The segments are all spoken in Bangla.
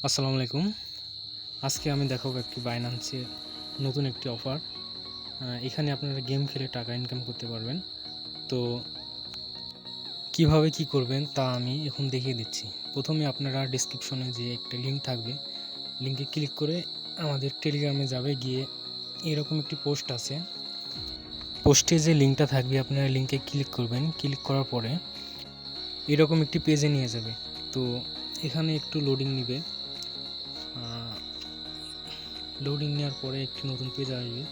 আসসালামু আলাইকুম। আজকে আমি দেখাবো একটি বাইন্যান্সের নতুন একটি অফার। এখানে আপনারা গেম খেলে টাকা ইনকাম করতে পারবেন। তো কিভাবে কি করবেন তা আমি এখন দেখিয়ে দিচ্ছি। প্রথমে আপনারা ডেসক্রিপশনে যে একটা লিঙ্ক থাকবে, লিঙ্কে ক্লিক করে আমাদের টেলিগ্রামে যাবে, গিয়ে এরকম একটি পোস্ট আছে। পোস্টে যে লিঙ্কটা থাকবে আপনারা লিঙ্কে ক্লিক করবেন। ক্লিক করার পরে এরকম একটি পেজে নিয়ে যাবে। তো এখানে একটু লোডিং নিবে। লোডিং নেওয়ার পরে একটি নতুন পেজ আসবে,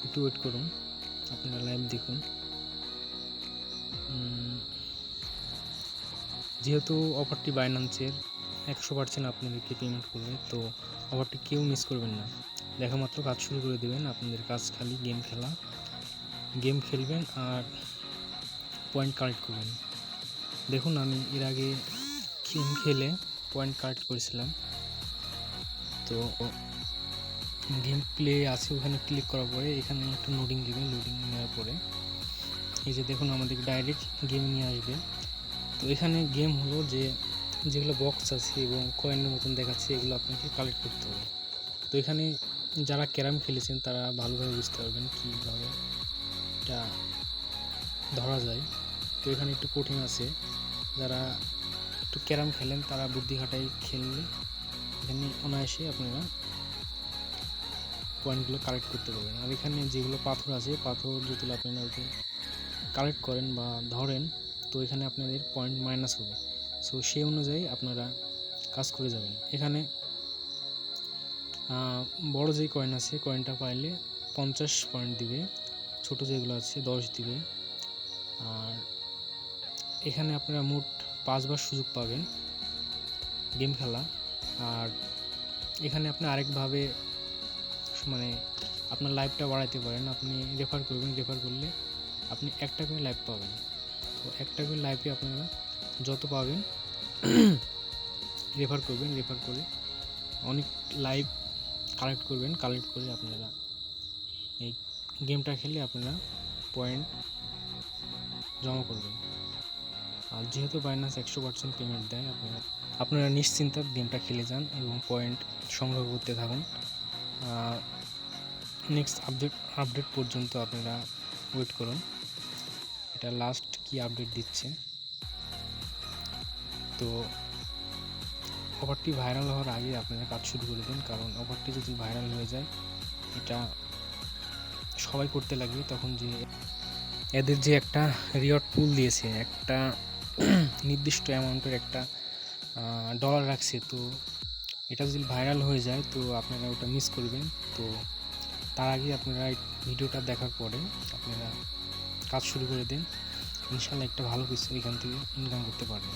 একটু ওয়েট করুন, আপনারা লাইভ দেখুন। যেহেতু অফারটি বাইন্যান্সের 100% আপনাদেরকে পেমেন্ট করবে, তো অফারটি কেউ মিস করবেন না। দেখা মাত্র কাজ শুরু করে দেবেন। আপনাদের কাজ খালি গেম খেলবেন আর পয়েন্ট কালেক্ট করবেন। দেখুন, আমি এর আগে গেম খেলে পয়েন্ট কালেক্ট করেছিলাম। তো গেম প্লে আছে, ওখানে ক্লিক করার পরে এখানে একটু লোডিং দেবেন। লোডিং নেওয়ার পরে এই যে দেখুন আমাদের ডাইরেক্ট গেম নিয়ে আসবে। তো এখানে গেম হলো যেগুলো বক্স আছে এবং কয়েনের মতন দেখাচ্ছে, এগুলো আপনাকে কালেক্ট করতে হবে। তো এখানে যারা ক্যারাম খেলেছেন তারা ভালোভাবে বুঝতে পারবেন কীভাবে এটা ধরা যায়। তো এখানে একটু কঠিন আছে, যারা একটু ক্যারাম খেলেন তারা বুদ্ধি খাটাই খেললে এখানে অনায়াসে আপনারা পয়েন্টগুলো কালেক্ট করতে পারবেন। আর এখানে যেগুলো পাথর আছে, পাথর যদি আপনারা কালেক্ট করেন বা ধরেন, তো এখানে আপনাদের পয়েন্ট মাইনাস হবে। সো সেই অনুযায়ী আপনারা কাজ করে যাবেন। এখানে বড় যেই কয়েন আছে, কয়েনটা পাইলে 50 পয়েন্ট দিবে, ছোট যেগুলো আছে 10 দিবে। আর এখানে আপনারা মোট 5 বার সুযোগ পাবেন গেম খেলা। আর এখানে আপনি আরেকভাবে আপনার লাইফটা বাড়াইতে পারেন। আপনি রেফার করবেন, রেফার করলে আপনি একটা করে লাইফ পাবেন। তো একটা করে লাইফে আপনারা যত পাবেন রেফার করবেন, রেফার করে অনেক লাইভ কালেক্ট করবেন। কালেক্ট করে আপনারা এই গেমটা খেলে আপনারা পয়েন্ট জমা করবেন। আর যেহেতু বাইন্যান্স 100% পেমেন্ট দেয়, আপনারা নিশ্চিন্তে গেমটা খেলে যান এবং পয়েন্ট সংগ্রহ করতে থাকুন। নেক্সট আপডেট পর্যন্ত আপনারা ওয়েট করুন, এটা লাস্ট কি আপডেট দিচ্ছে। তো অফারটি ভাইরাল হওয়ার আগে আপনারা কাজ শুরু করে দিন, কারণ অফারটি যদি ভাইরাল হয়ে যায় এটা সবাই করতে লাগবে। তখন যে এদের যে একটা রিওয়ার্ড পুল দিয়েছে, একটা নির্দিষ্ট অ্যামাউন্টের একটা ডলার রাখছে, তো এটা যদি ভাইরাল হয়ে যায় তো আপনারা ওটা মিস করবেন। তো তার আগে আপনারা ভিডিওটা দেখার পরে আপনারা কাজ শুরু করে দিন। ইনশাল্লাহ একটা ভালো কিছু এখান থেকে ইনকাম করতে পারবেন।